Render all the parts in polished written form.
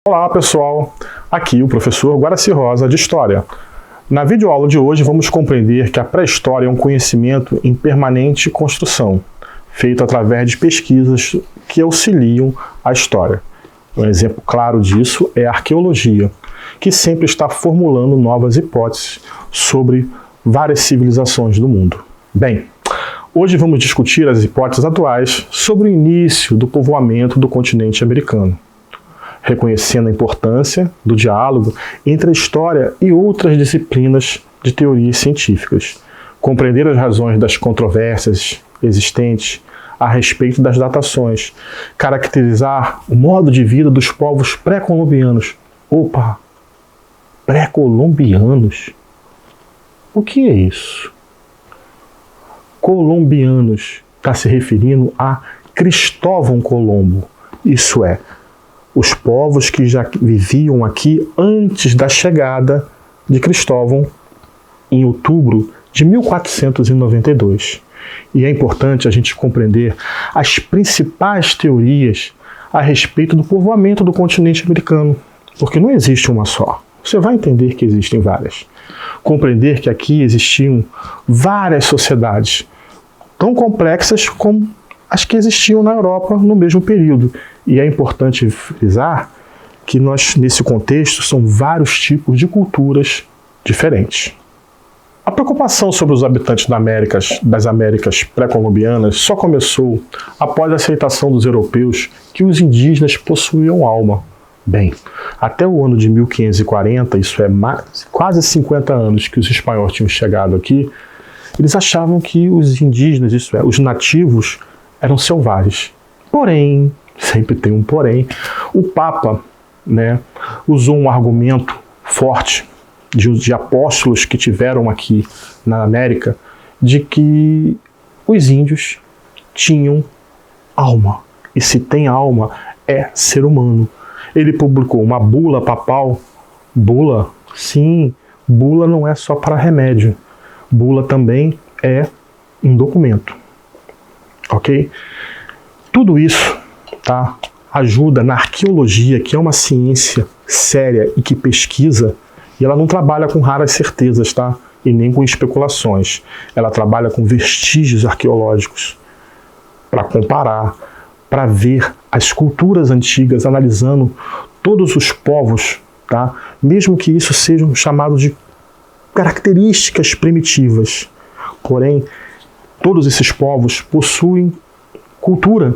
Olá pessoal, aqui o professor Guaraci Rosa de História. Na videoaula de hoje vamos compreender que a pré-história é um conhecimento em permanente construção, feito através de pesquisas que auxiliam a história. Um exemplo claro disso é a arqueologia, que sempre está formulando novas hipóteses sobre várias civilizações do mundo. Bem, hoje vamos discutir as hipóteses atuais sobre o início do povoamento do continente americano, reconhecendo a importância do diálogo entre a história e outras disciplinas de teorias científicas, compreender as razões das controvérsias existentes a respeito das datações, caracterizar o modo de vida dos povos pré-colombianos. Opa! Pré-colombianos? O que é isso? Colombianos está se referindo a Cristóvão Colombo, isso é, os povos que já viviam aqui antes da chegada de Cristóvão em outubro de 1492. E é importante a gente compreender as principais teorias a respeito do povoamento do continente americano, porque não existe uma só. Você vai entender que existem várias. Compreender que aqui existiam várias sociedades, tão complexas como as que existiam na Europa no mesmo período. E é importante frisar que nesse contexto, são vários tipos de culturas diferentes. A preocupação sobre os habitantes das Américas pré-colombianas só começou após a aceitação dos europeus que os indígenas possuíam alma. Bem, até o ano de 1540, isso é quase 50 anos que os espanhóis tinham chegado aqui, eles achavam que os indígenas, isso é, os nativos, eram selvagens. Porém, sempre tem um porém, o Papa, usou um argumento forte de apóstolos que tiveram aqui na América, de que os índios tinham alma. E se tem alma, é ser humano. Ele publicou uma bula papal. Bula? Sim, bula não é só para remédio. Bula também é um documento. Ok? Tudo isso ajuda na arqueologia, que é uma ciência séria e que pesquisa, e ela não trabalha com raras certezas, e nem com especulações. Ela trabalha com vestígios arqueológicos para comparar, para ver as culturas antigas, analisando todos os povos, mesmo que isso sejam chamados de características primitivas. Porém, todos esses povos possuem cultura.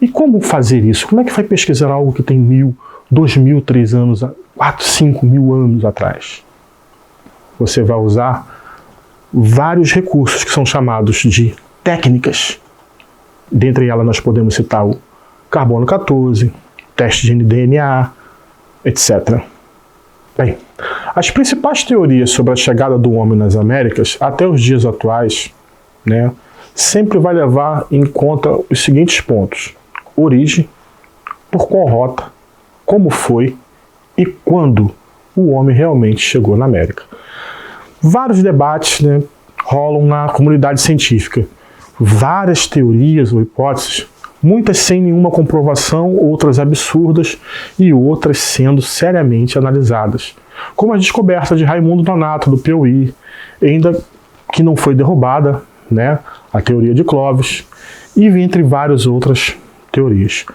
E como fazer isso? Como é que vai pesquisar algo que tem 1.000, 2.000, 3 anos, 4, 5.000 anos atrás? Você vai usar vários recursos que são chamados de técnicas. Dentre elas nós podemos citar o carbono 14, teste de DNA, etc. Bem, as principais teorias sobre a chegada do homem nas Américas, até os dias atuais, sempre vai levar em conta os seguintes pontos: origem, por qual rota, como foi e quando o homem realmente chegou na América. Vários debates rolam na comunidade científica. Várias teorias ou hipóteses, muitas sem nenhuma comprovação, outras absurdas e outras sendo seriamente analisadas. Como a descoberta de Raimundo Nonato, do Piauí, ainda que não foi derrubada, a teoria de Clovis, e entre várias outras teorias.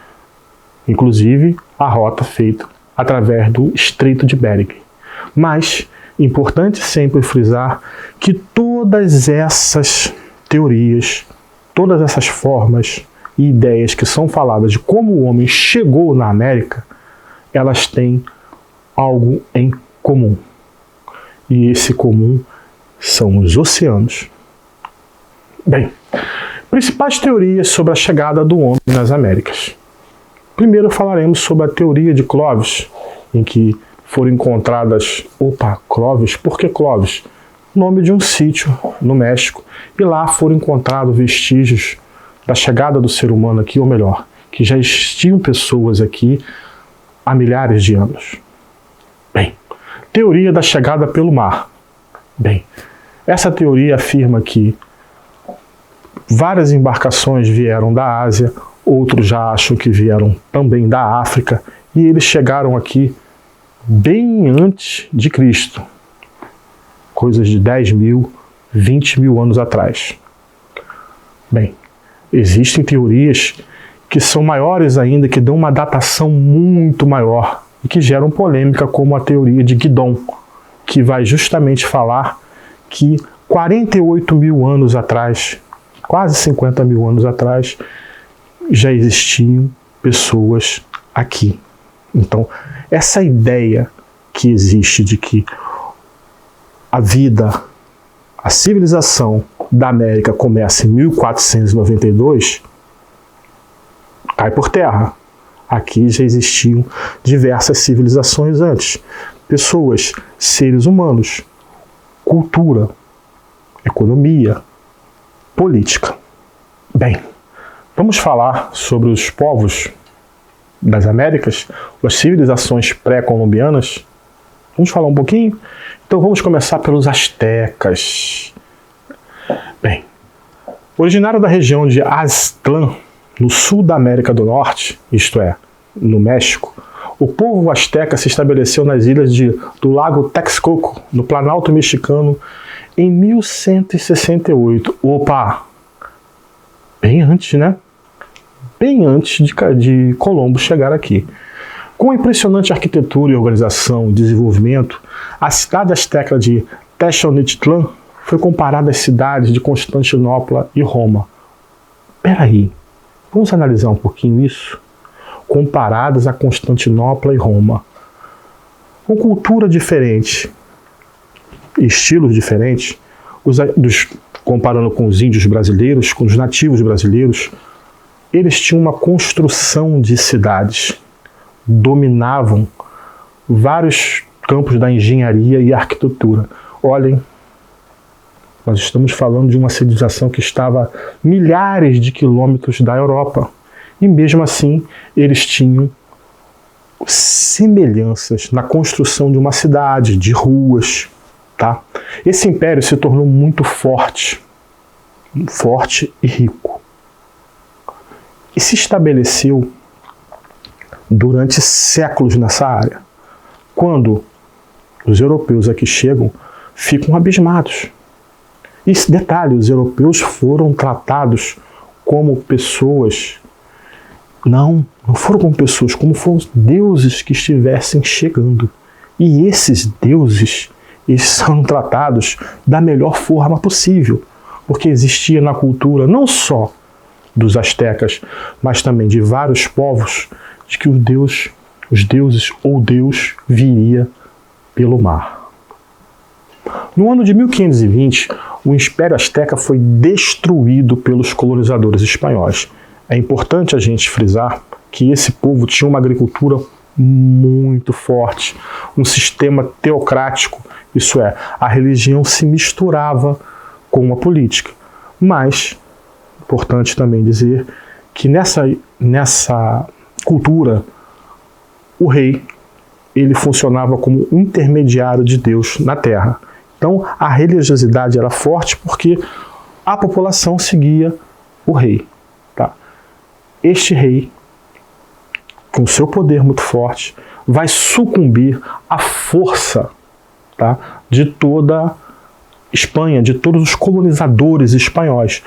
Inclusive a rota feita através do Estreito de Bering. Mas, importante sempre frisar que todas essas teorias, todas essas formas e ideias que são faladas de como o homem chegou na América, elas têm algo em comum. E esse comum são os oceanos. Bem, principais teorias sobre a chegada do homem nas Américas. Primeiro falaremos sobre a teoria de Clovis, em que foram encontradas... Clovis? Por que Clovis? Nome de um sítio no México, e lá foram encontrados vestígios da chegada do ser humano aqui, ou melhor, que já existiam pessoas aqui há milhares de anos. Bem, teoria da chegada pelo mar. Bem, essa teoria afirma que várias embarcações vieram da Ásia outros já acham que vieram também da África, e eles chegaram aqui bem antes de Cristo, coisas de 10 mil, 20 mil anos atrás. Bem, existem teorias que são maiores ainda, que dão uma datação muito maior e que geram polêmica, como a teoria de Guidon, que vai justamente falar que 48 mil anos atrás, quase 50 mil anos atrás, já existiam pessoas aqui. Então, essa ideia que existe de que a vida, a civilização da América começa em 1492, cai por terra. Aqui já existiam diversas civilizações antes. Pessoas, seres humanos, cultura, economia, política. Bem, vamos falar sobre os povos das Américas, as civilizações pré-colombianas. Vamos falar um pouquinho? Então vamos começar pelos astecas. Bem, originário da região de Aztlán, no sul da América do Norte, isto é, no México, o povo asteca se estabeleceu nas ilhas do Lago Texcoco, no Planalto Mexicano, em 1168. Opa! Bem antes, né? Bem antes de Colombo chegar aqui. Com a impressionante arquitetura e organização e desenvolvimento, a cidade asteca de Tenochtitlan foi comparada às cidades de Constantinopla e Roma. Peraí, vamos analisar um pouquinho isso? Comparadas a Constantinopla e Roma. Com cultura diferente, estilos diferentes, comparando com os índios brasileiros, com os nativos brasileiros, eles tinham uma construção de cidades, dominavam vários campos da engenharia e arquitetura. Olhem, nós estamos falando de uma civilização que estava milhares de quilômetros da Europa, e mesmo assim eles tinham semelhanças na construção de uma cidade, de ruas. Tá? Esse império se tornou muito forte e rico. E se estabeleceu durante séculos nessa área. Quando os europeus aqui chegam, ficam abismados. E esse detalhe, os europeus foram tratados como pessoas, não foram como pessoas, como foram deuses que estivessem chegando. E esses deuses, eles são tratados da melhor forma possível, porque existia na cultura não só dos astecas, mas também de vários povos, de que os deuses ou Deus viria pelo mar. No ano de 1520, o Império Azteca foi destruído pelos colonizadores espanhóis. É importante a gente frisar que esse povo tinha uma agricultura muito forte, um sistema teocrático, isso é, a religião se misturava com a política. Mas, importante também dizer que nessa cultura, o rei ele funcionava como intermediário de Deus na terra. Então, a religiosidade era forte porque a população seguia o rei. Tá? Este rei, com seu poder muito forte, vai sucumbir à força, tá, de toda a Espanha, de todos os colonizadores espanhóis.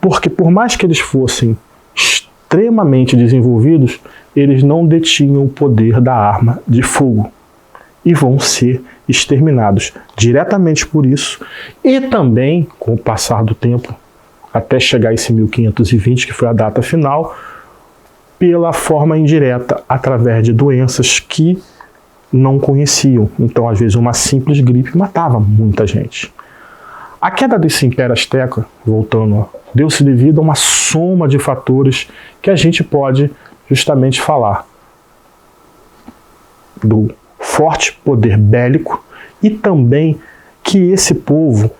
Porque por mais que eles fossem extremamente desenvolvidos, eles não detinham o poder da arma de fogo e vão ser exterminados diretamente por isso, e também, com o passar do tempo, até chegar a esse 1520, que foi a data final, pela forma indireta, através de doenças que não conheciam. Então, às vezes, uma simples gripe matava muita gente. A queda desse Império Azteca, voltando, deu-se devido a uma soma de fatores que a gente pode justamente falar do forte poder bélico e também que esse povo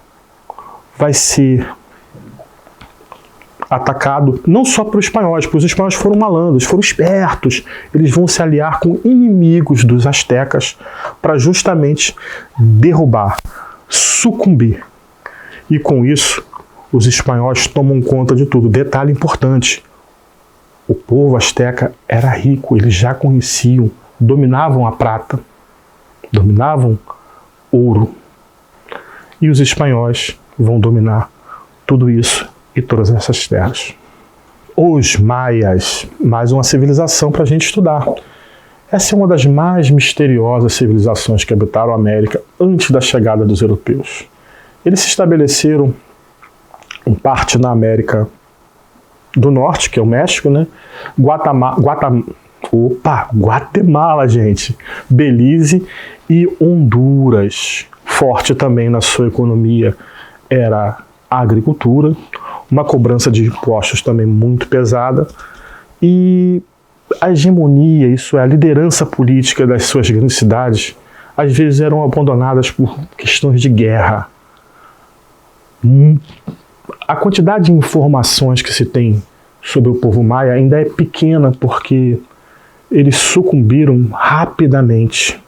vai ser atacado não só pelos espanhóis, porque os espanhóis foram malandros, foram espertos, eles vão se aliar com inimigos dos astecas para justamente derrubar, sucumbir. E com isso, os espanhóis tomam conta de tudo. Detalhe importante, O povo asteca era rico, eles já conheciam, dominavam a prata, dominavam ouro. E os espanhóis vão dominar tudo isso e todas essas terras. Os maias, mais uma civilização para a gente estudar. Essa é uma das mais misteriosas civilizações que habitaram a América antes da chegada dos europeus. Eles se estabeleceram em parte na América do Norte, que é o México, né? Guatemala, gente. Belize e Honduras. Forte também na sua economia era a agricultura, uma cobrança de impostos também muito pesada e a hegemonia, isso é, a liderança política das suas grandes cidades, às vezes eram abandonadas por questões de guerra. A quantidade de informações que se tem sobre o povo maia ainda é pequena porque eles sucumbiram rapidamente.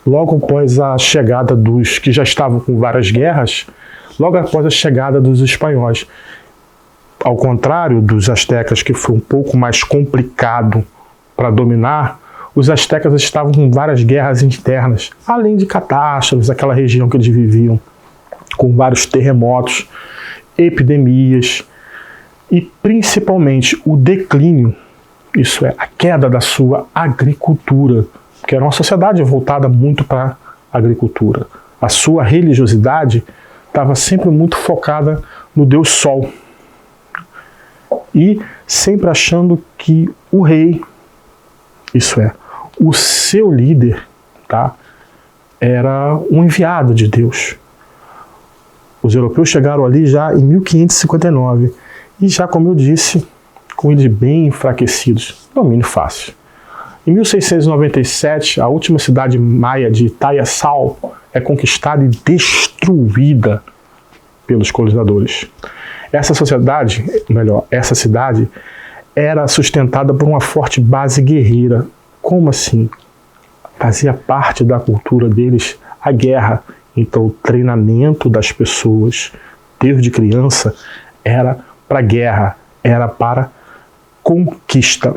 Logo após a chegada dos que já estavam com várias guerras, logo após a chegada dos espanhóis. Ao contrário dos astecas, que foi um pouco mais complicado para dominar, os astecas estavam com várias guerras internas, além de catástrofes, aquela região que eles viviam, com vários terremotos, epidemias e principalmente o declínio, isso é, a queda da sua agricultura, que era uma sociedade voltada muito para a agricultura. A sua religiosidade estava sempre muito focada no Deus Sol. E sempre achando que o rei, isso é, o seu líder, tá, era um enviado de Deus. Os europeus chegaram ali já em 1559 e já, como eu disse, com eles bem enfraquecidos, domínio fácil. Em 1697, a última cidade maia de Tayaçal é conquistada e destruída pelos colonizadores. Essa sociedade, melhor, essa cidade, era sustentada por uma forte base guerreira. Como assim? Fazia parte da cultura deles a guerra. Então o treinamento das pessoas, desde criança, era para guerra, era para conquista.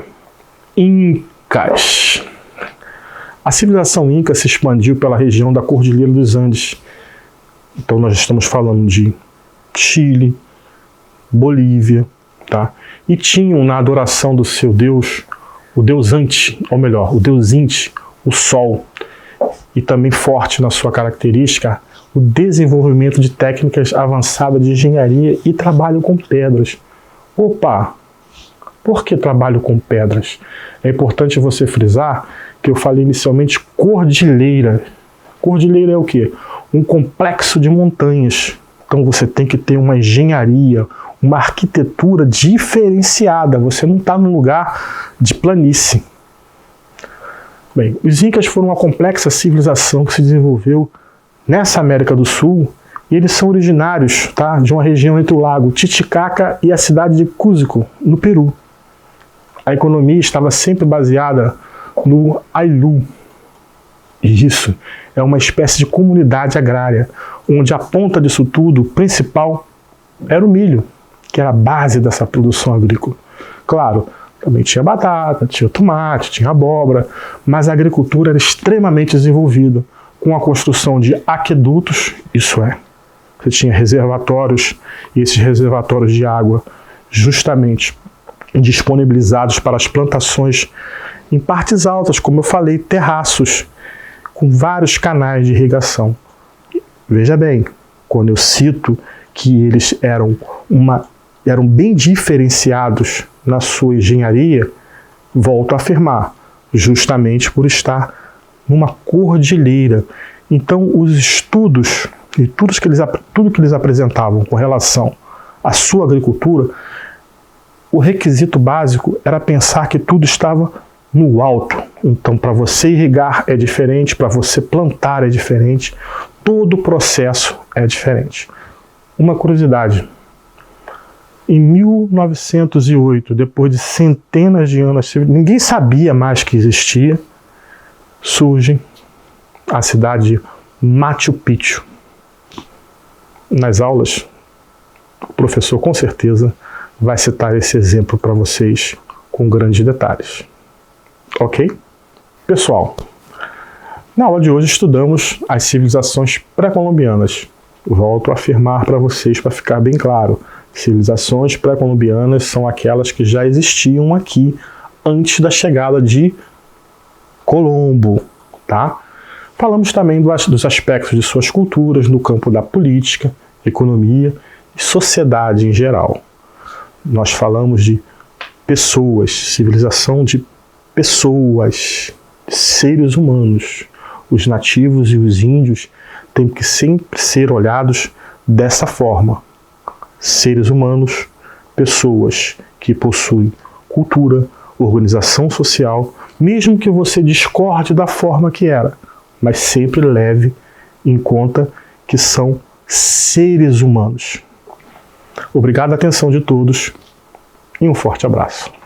Incas. A civilização inca se expandiu pela região da Cordilheira dos Andes. Então nós estamos falando de Chile, Bolívia, tá? E tinham na adoração do seu Deus, o Deus Anti, ou melhor, o Deus Inti, o Sol. E também forte na sua característica, o desenvolvimento de técnicas avançadas de engenharia e trabalho com pedras. Opa! Por que trabalho com pedras? É importante você frisar que eu falei inicialmente cordilheira. Cordilheira é o quê? Um complexo de montanhas. Então você tem que ter uma engenharia, uma arquitetura diferenciada. Você não está num lugar de planície. Bem, os Incas foram uma complexa civilização que se desenvolveu nessa América do Sul e eles são originários, tá, de uma região entre o lago Titicaca e a cidade de Cusco, no Peru. A economia estava sempre baseada no Ayllu. E isso é uma espécie de comunidade agrária, onde a ponta disso tudo, principal, era o milho, que era a base dessa produção agrícola. Claro, também tinha batata, tinha tomate, tinha abóbora, mas a agricultura era extremamente desenvolvida, com a construção de aquedutos, isso é, você tinha reservatórios, e esses reservatórios de água justamente disponibilizados para as plantações em partes altas, como eu falei, terraços, com vários canais de irrigação. Veja bem, quando eu cito que eles eram bem diferenciados na sua engenharia, volto a afirmar, justamente por estar numa cordilheira. Então, os estudos e tudo que eles apresentavam com relação à sua agricultura, o requisito básico era pensar que tudo estava no alto. Então, para você irrigar é diferente, para você plantar é diferente, todo o processo é diferente. Uma curiosidade, em 1908, depois de centenas de anos, ninguém sabia mais que existia, surge a cidade de Machu Picchu. Nas aulas, o professor com certeza vai citar esse exemplo para vocês com grandes detalhes. Ok? Pessoal, na aula de hoje estudamos as civilizações pré-colombianas. Volto a afirmar para vocês, para ficar bem claro, civilizações pré-colombianas são aquelas que já existiam aqui antes da chegada de Colombo, tá? Falamos também dos aspectos de suas culturas no campo da política, economia e sociedade em geral. Nós falamos de pessoas, civilização de pessoas, seres humanos. Os nativos e os índios têm que sempre ser olhados dessa forma. Seres humanos, pessoas que possuem cultura, organização social, mesmo que você discorde da forma que era, mas sempre leve em conta que são seres humanos. Obrigado à atenção de todos e um forte abraço.